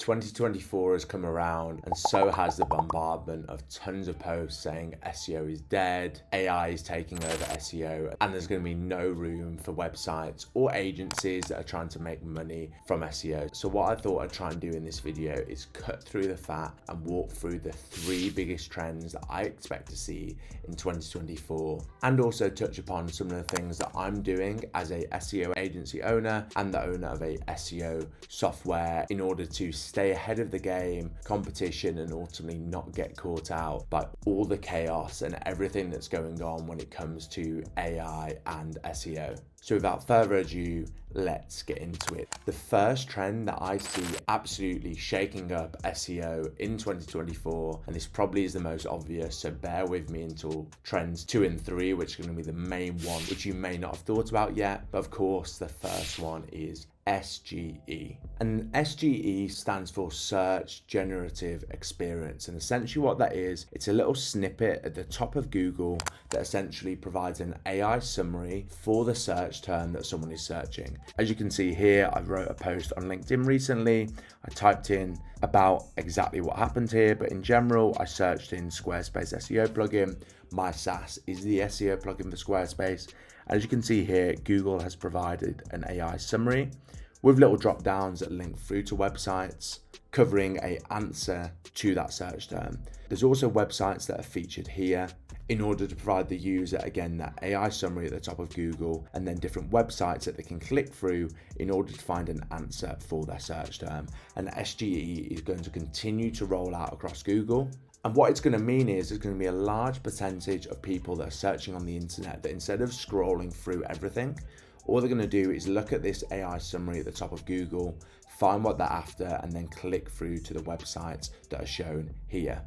2024 has come around, and so has the bombardment of tons of posts saying SEO is dead, AI is taking over SEO, and there's going to be no room for websites or agencies that are trying to make money from SEO. So what I thought I'd try and do in this video is cut through the fat and walk through the 3 biggest trends that I expect to see in 2024, and also touch upon some of the things that I'm doing as a SEO agency owner and the owner of a SEO software in order to stay ahead of the game, competition, and ultimately not get caught out by all the chaos and everything that's going on when it comes to AI and SEO. So without further ado, let's get into it. The first trend that I see absolutely shaking up SEO in 2024, and this probably is the most obvious, so bear with me until trends 2 and 3, which are going to be the main one, which you may not have thought about yet. But of course, the first one is SGE. And SGE stands for Search Generative Experience. And essentially what that is, it's a little snippet at the top of Google that essentially provides an AI summary for the search term that someone is searching. As you can see here, I wrote a post on LinkedIn recently. I typed in about exactly what happened here, but in general, I searched in Squarespace SEO plugin. My SaaS is the SEO plugin for Squarespace. As you can see here, Google has provided an AI summary with little drop downs that link through to websites covering an answer to that search term. There's also websites that are featured here in order to provide the user, again, that AI summary at the top of Google, and then different websites that they can click through in order to find an answer for their search term. And SGE is going to continue to roll out across Google. And what it's going to mean is there's going to be a large percentage of people that are searching on the internet that instead of scrolling through everything, all they're going to do is look at this AI summary at the top of Google, find what they're after, and then click through to the websites that are shown here.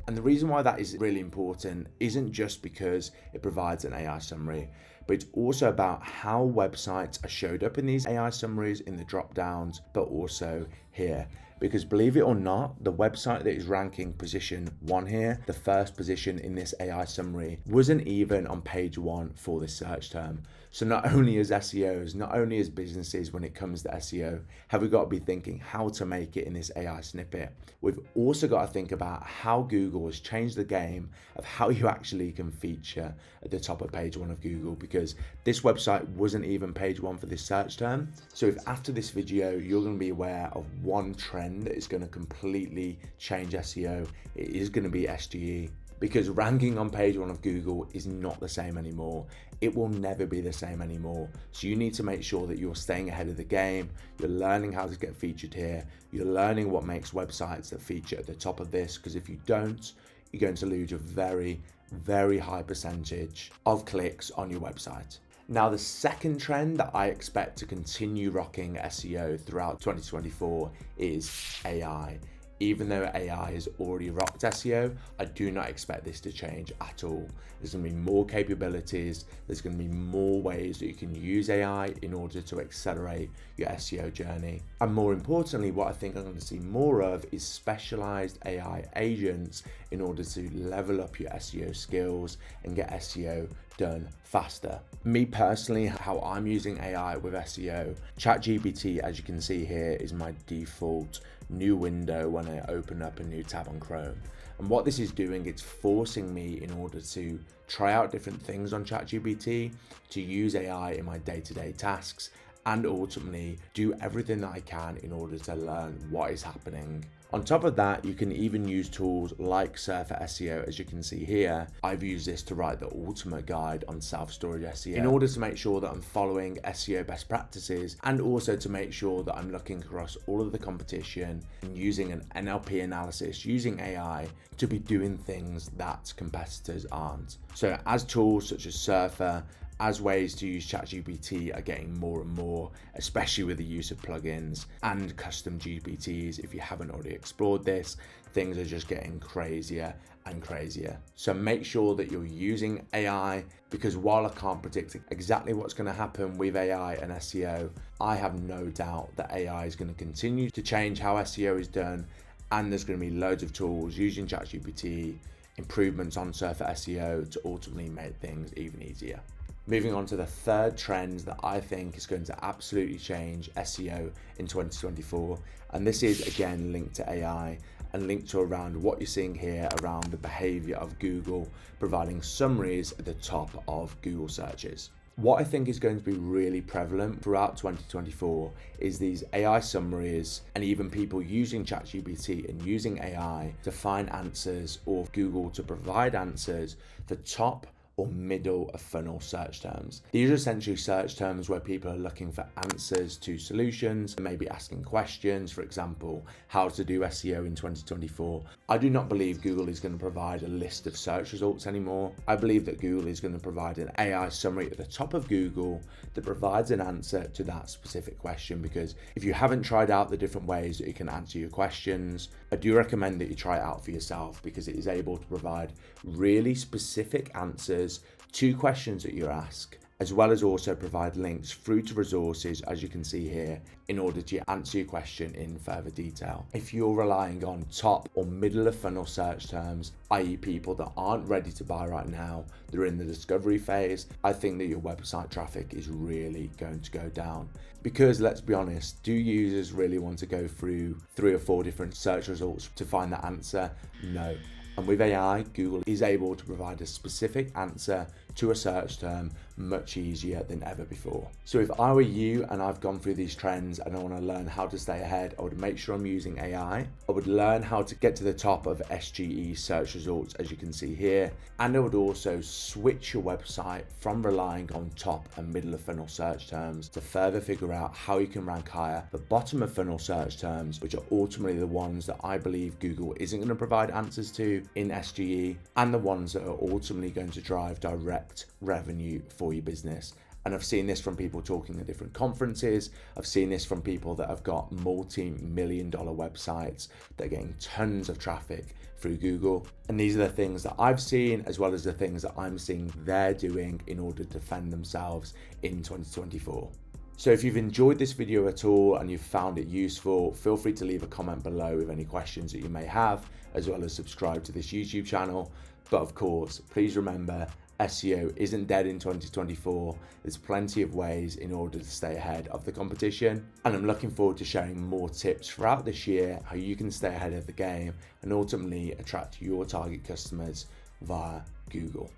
And the reason why that is really important isn't just because it provides an AI summary, but it's also about how websites are showed up in these AI summaries in the drop downs, but also here. Because believe it or not, the website that is ranking position 1 here, the first position in this AI summary, wasn't even on page 1 for this search term. So not only as SEOs, not only as businesses when it comes to SEO, have we got to be thinking how to make it in this AI snippet. We've also got to think about how Google has changed the game of how you actually can feature at the top of page 1 of Google, because this website wasn't even page 1 for this search term. So if after this video, you're going to be aware of one trend that is going to completely change SEO, it is going to be SGE. Because ranking on page 1 of Google is not the same anymore. It will never be the same anymore. So you need to make sure that you're staying ahead of the game. You're learning how to get featured here. You're learning what makes websites that feature at the top of this, because if you don't, you're going to lose a very, very high percentage of clicks on your website. Now, the second trend that I expect to continue rocking SEO throughout 2024 is AI. Even though AI has already rocked SEO, I do not expect this to change at all. There's going to be more capabilities. There's going to be more ways that you can use AI in order to accelerate your SEO journey. And more importantly, what I think I'm going to see more of is specialized AI agents in order to level up your SEO skills and get SEO done faster. Me personally, how I'm using AI with SEO, ChatGPT, as you can see here, is my default new window when I open up a new tab on Chrome. And what this is doing, it's forcing me, in order to try out different things on ChatGPT, to use AI in my day-to-day tasks and ultimately do everything that I can in order to learn what is happening. On top of that, you can even use tools like Surfer SEO. As you can see here, I've used this to write the ultimate guide on self-storage SEO in order to make sure that I'm following SEO best practices, and also to make sure that I'm looking across all of the competition and using an NLP analysis, using AI to be doing things that competitors aren't. So as tools such as Surfer, as ways to use ChatGPT are getting more and more, especially with the use of plugins and custom GPTs. If you haven't already explored this, things are just getting crazier and crazier. So make sure that you're using AI, because while I can't predict exactly what's going to happen with AI and SEO, I have no doubt that AI is going to continue to change how SEO is done, and there's going to be loads of tools using ChatGPT, improvements on Surfer SEO to ultimately make things even easier. Moving on to the third trend that I think is going to absolutely change SEO in 2024. And this is again linked to AI and linked to around what you're seeing here around the behavior of Google providing summaries at the top of Google searches. What I think is going to be really prevalent throughout 2024 is these AI summaries and even people using ChatGPT and using AI to find answers or Google to provide answers for top or middle of funnel search terms. These are essentially search terms where people are looking for answers to solutions, maybe asking questions, for example, how to do SEO in 2024. I do not believe Google is going to provide a list of search results anymore. I believe that Google is going to provide an AI summary at the top of Google that provides an answer to that specific question, because if you haven't tried out the different ways that you can answer your questions, I do recommend that you try it out for yourself, because it is able to provide really specific answers to questions that you ask, as well as also provide links through to resources, as you can see here, in order to answer your question in further detail. If you're relying on top or middle of funnel search terms, i.e. people that aren't ready to buy right now, they're in the discovery phase, I think that your website traffic is really going to go down. Because let's be honest, do users really want to go through 3 or 4 different search results to find the answer? No. And with AI, Google is able to provide a specific answer to a search term much easier than ever before. So if I were you and I've gone through these trends and I want to learn how to stay ahead, I would make sure I'm using AI. I would learn how to get to the top of SGE search results, as you can see here. And I would also switch your website from relying on top and middle of funnel search terms to further figure out how you can rank higher the bottom of funnel search terms, which are ultimately the ones that I believe Google isn't going to provide answers to in SGE, and the ones that are ultimately going to drive direct revenue for your business. And I've seen this from people talking at different conferences. I've seen this from people that have got multi-million-dollar websites that are getting tons of traffic through Google. And these are the things that I've seen, as well as the things that I'm seeing they're doing in order to defend themselves in 2024. So if you've enjoyed this video at all and you've found it useful, feel free to leave a comment below with any questions that you may have, as well as subscribe to this YouTube channel. But of course, please remember, SEO isn't dead in 2024. There's plenty of ways in order to stay ahead of the competition. And I'm looking forward to sharing more tips throughout this year, how you can stay ahead of the game and ultimately attract your target customers via Google.